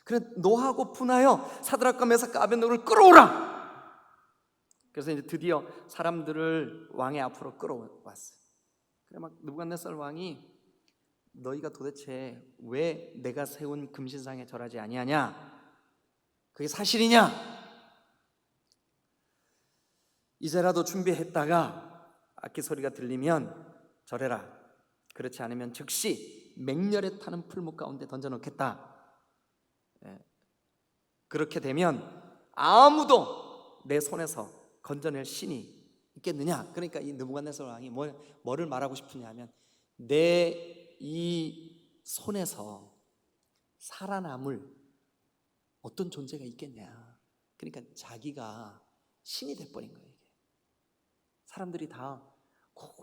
그래, 노하고 분하여 사드락과 메삭과 아벳느고를 끌어오라. 그래서 이제 드디어 사람들을 왕의 앞으로 끌어왔어요. 그래, 막 느부갓네살 왕이 너희가 도대체 왜 내가 세운 금신상에 절하지 아니하냐? 그게 사실이냐? 이제라도 준비했다가 악기 소리가 들리면 절해라. 그렇지 않으면 즉시 맹렬에 타는 풀무 가운데 던져놓겠다. 그렇게 되면 아무도 내 손에서 건져낼 신이 있겠느냐? 그러니까 이 느부갓네살 왕이 뭐를 말하고 싶으냐 하면, 내 이 손에서 살아남을 어떤 존재가 있겠냐. 그러니까 자기가 신이 돼버린 거예요. 이게. 사람들이 다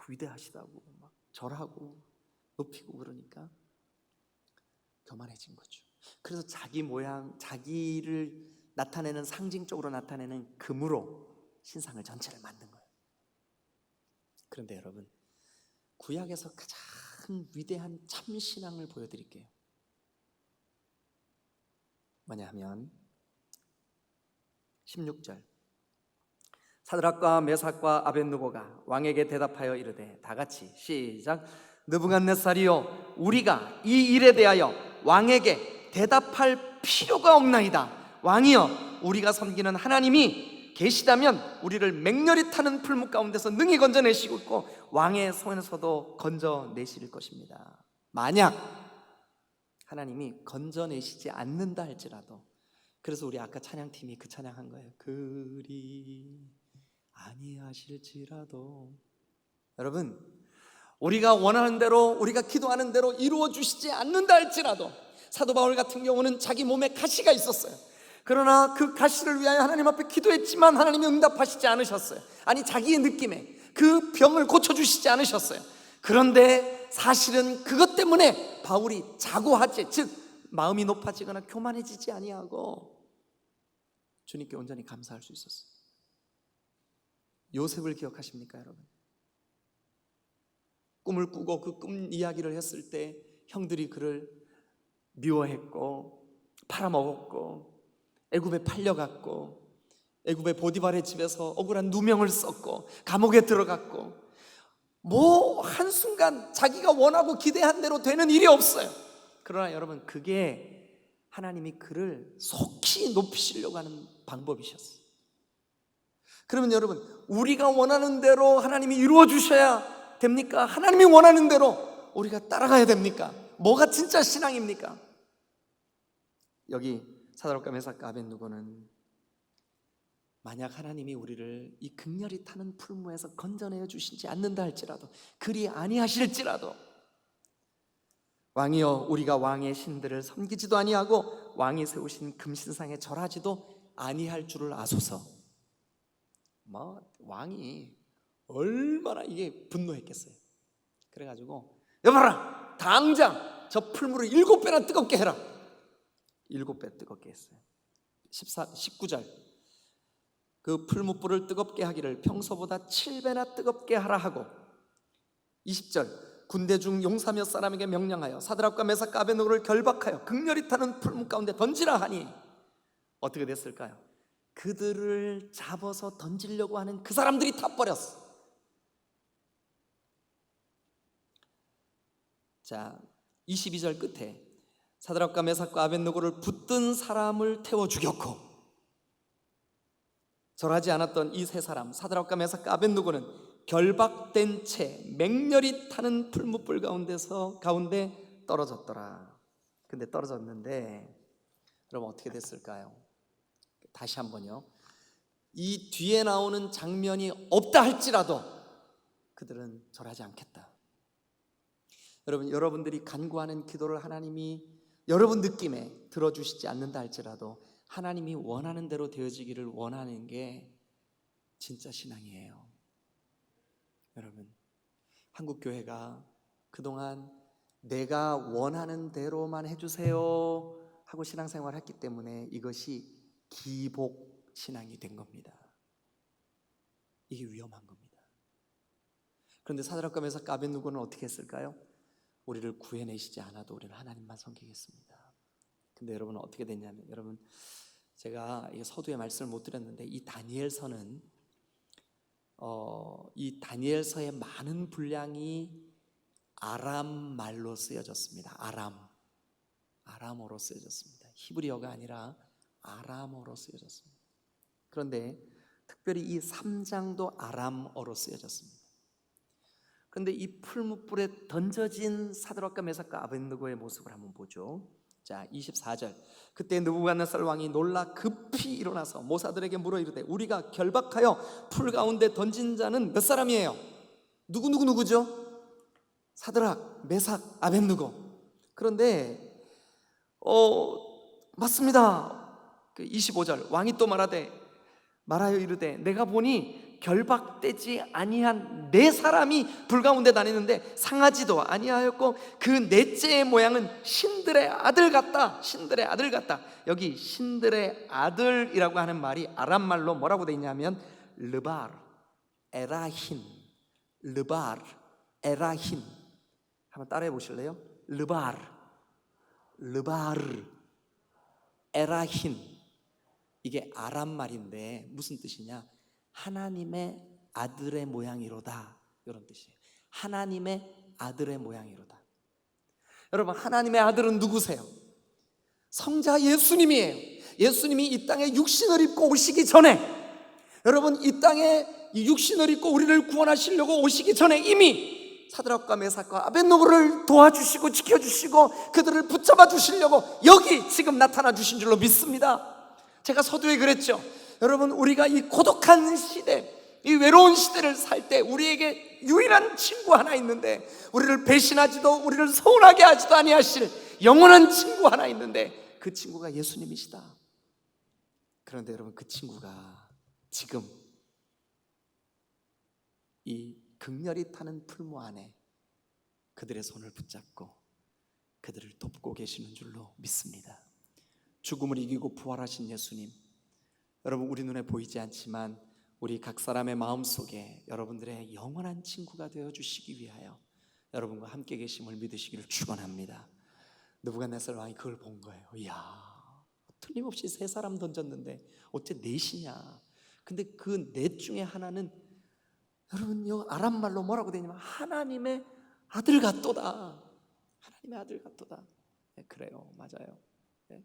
위대하시다고 막 절하고 높이고 그러니까 교만해진 거죠. 그래서 자기 모양, 자기를 나타내는, 상징적으로 나타내는 금으로 신상을 전체를 만든 거예요. 그런데 여러분, 구약에서 가장 위대한 참신앙을 보여드릴게요. 뭐냐 하면 16절, 사드락과 메삭과 아벳느고가 왕에게 대답하여 이르되, 다 같이 시작. 느부갓네살이여, 우리가 이 일에 대하여 왕에게 대답할 필요가 없나이다. 왕이여, 우리가 섬기는 하나님이 계시다면 우리를 맹렬히 타는 풀무 가운데서 능히 건져내시고 있고 왕의 손에서도 건져내실 것입니다. 만약 하나님이 건져내시지 않는다 할지라도, 그래서 우리 아까 찬양팀이 그 찬양한 거예요. 그리 아니하실지라도. 여러분, 우리가 원하는 대로, 우리가 기도하는 대로 이루어 주시지 않는다 할지라도, 사도 바울 같은 경우는 자기 몸에 가시가 있었어요. 그러나 그 가시를 위하여 하나님 앞에 기도했지만 하나님이 응답하시지 않으셨어요. 아니, 자기의 느낌에 그 병을 고쳐주시지 않으셨어요. 그런데 사실은 그것 때문에 바울이 자고하지, 즉 마음이 높아지거나 교만해지지 아니하고 주님께 온전히 감사할 수 있었어요. 요셉을 기억하십니까, 여러분? 꿈을 꾸고 그 꿈 이야기를 했을 때 형들이 그를 미워했고 팔아먹었고 애굽에 팔려갔고 애굽의 보디발의 집에서 억울한 누명을 썼고 감옥에 들어갔고, 뭐 한순간 자기가 원하고 기대한 대로 되는 일이 없어요. 그러나 여러분, 그게 하나님이 그를 속히 높이시려고 하는 방법이셨어요. 그러면 여러분, 우리가 원하는 대로 하나님이 이루어 주셔야 됩니까? 하나님이 원하는 대로 우리가 따라가야 됩니까? 뭐가 진짜 신앙입니까? 여기 사드락과 메삭과 아벳느고는 만약 하나님이 우리를 이 극렬히 타는 풀무에서 건져내어 주시지 않는다 할지라도, 그리 아니하실지라도, 왕이여, 우리가 왕의 신들을 섬기지도 아니하고 왕이 세우신 금신상에 절하지도 아니할 줄을 아소서. 뭐 왕이 얼마나 이게 분노했겠어요. 그래가지고 여봐라, 당장 저 풀무를 7배나 뜨겁게 해라. 7배 뜨겁게 했어요. 19절, 그 풀무불을 뜨겁게 하기를 평소보다 7배나 뜨겁게 하라 하고, 20절, 군대 중 용사 몇 사람에게 명령하여 사드락과 메삭과 아벳느고를 결박하여 극렬히 타는 풀무 가운데 던지라 하니 어떻게 됐을까요? 그들을 잡아서 던지려고 하는 그 사람들이 다 버렸어. 자, 22절 끝에 사드락과 메삭과 아벳느고를 붙든 사람을 태워 죽였고, 절하지 않았던 이 세 사람 사드락과 메삭과 아벳느고는 결박된 채 맹렬히 타는 풀무불 가운데 떨어졌더라. 근데 떨어졌는데 여러분, 어떻게 됐을까요? 다시 한번요. 이 뒤에 나오는 장면이 없다 할지라도 그들은 절하지 않겠다. 여러분, 여러분들이 간구하는 기도를 하나님이 여러분 느낌에 들어주시지 않는다 할지라도 하나님이 원하는 대로 되어지기를 원하는 게 진짜 신앙이에요. 여러분, 한국교회가 그동안 내가 원하는 대로만 해주세요 하고 신앙생활을 했기 때문에 이것이 기복 신앙이 된 겁니다. 이게 위험한 겁니다. 그런데 사드락과 메삭과 아벳느고는 어떻게 했을까요? 우리를 구해내시지 않아도 우리는 하나님만 섬기겠습니다. 근데 여러분, 어떻게 됐냐면, 여러분, 제가 이 서두에 말씀을 못 드렸는데 이 다니엘서는 이 다니엘서의 많은 분량이 아람 말로 쓰여졌습니다. 아람어로 쓰여졌습니다. 히브리어가 아니라 아람어로 쓰여졌습니다. 그런데 특별히 이 3장도 아람어로 쓰여졌습니다. 그런데 이 풀무불에 던져진 사드락과 메삭과 아벳느고의 모습을 한번 보죠. 자, 24절, 그때 느부갓네살 왕이 놀라 급히 일어나서 모사들에게 물어 이르되, 우리가 결박하여 풀 가운데 던진 자는 몇 사람이에요? 누구죠? 사드락, 메삭, 아벳느고. 그런데 맞습니다. 25절, 왕이 또 말하여 이르되, 내가 보니 결박되지 아니한 네 사람이 불 가운데 다니는데 상하지도 아니하였고 그 넷째의 모양은 신들의 아들 같다. 신들의 아들 같다. 여기 신들의 아들이라고 하는 말이 아람말로 뭐라고 돼 있냐면 르발 에라힌, 르발 에라힌. 한번 따라해 보실래요? 르발 에라힌. 이게 아람 말인데 무슨 뜻이냐? 하나님의 아들의 모양이로다, 이런 뜻이에요. 하나님의 아들의 모양이로다. 여러분, 하나님의 아들은 누구세요? 성자 예수님이에요. 예수님이 이 땅에 육신을 입고 오시기 전에, 여러분, 이 땅에 이 육신을 입고 우리를 구원하시려고 오시기 전에 이미 사드락과 메삭과 아벳노고를 도와주시고 지켜주시고 그들을 붙잡아 주시려고 여기 지금 나타나 주신 줄로 믿습니다. 제가 서두에 그랬죠. 여러분, 우리가 이 고독한 시대, 이 외로운 시대를 살 때 우리에게 유일한 친구 하나 있는데, 우리를 배신하지도 우리를 서운하게 하지도 아니하실 영원한 친구 하나 있는데, 그 친구가 예수님이시다. 그런데 여러분, 그 친구가 지금 이 극렬히 타는 풀무 안에 그들의 손을 붙잡고 그들을 돕고 계시는 줄로 믿습니다. 죽음을 이기고 부활하신 예수님, 여러분, 우리 눈에 보이지 않지만 우리 각 사람의 마음속에 여러분들의 영원한 친구가 되어주시기 위하여 여러분과 함께 계심을 믿으시기를 축원합니다. 느부갓네살 왕이 그걸 본 거예요. 이야, 틀림없이 세 사람 던졌는데 어째 넷이냐? 근데 그 넷 중에 하나는, 여러분, 요 아람 말로 뭐라고 되냐면 하나님의 아들 같도다. 하나님의 아들 같도다. 네, 그래요, 맞아요. 네.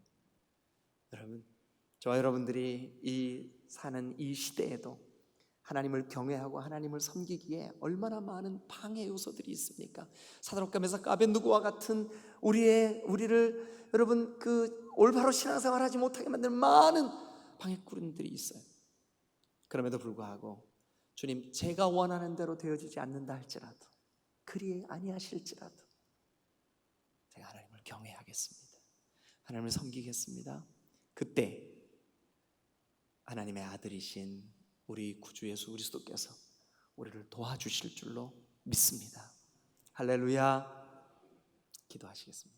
여러분, 저와 여러분들이 이 사는 이 시대에도 하나님을 경외하고 하나님을 섬기기에 얼마나 많은 방해 요소들이 있습니까? 사드락과 메삭과 아벳느고와 같은 우리를 여러분 그 올바로 신앙생활하지 못하게 만드는 많은 방해꾼들이 있어요. 그럼에도 불구하고 주님, 제가 원하는 대로 되어지지 않는다 할지라도, 그리 아니하실지라도 제가 하나님을 경외하겠습니다. 하나님을 섬기겠습니다. 그때 하나님의 아들이신 우리 구주 예수 그리스도께서 우리를 도와주실 줄로 믿습니다. 할렐루야. 기도하시겠습니다.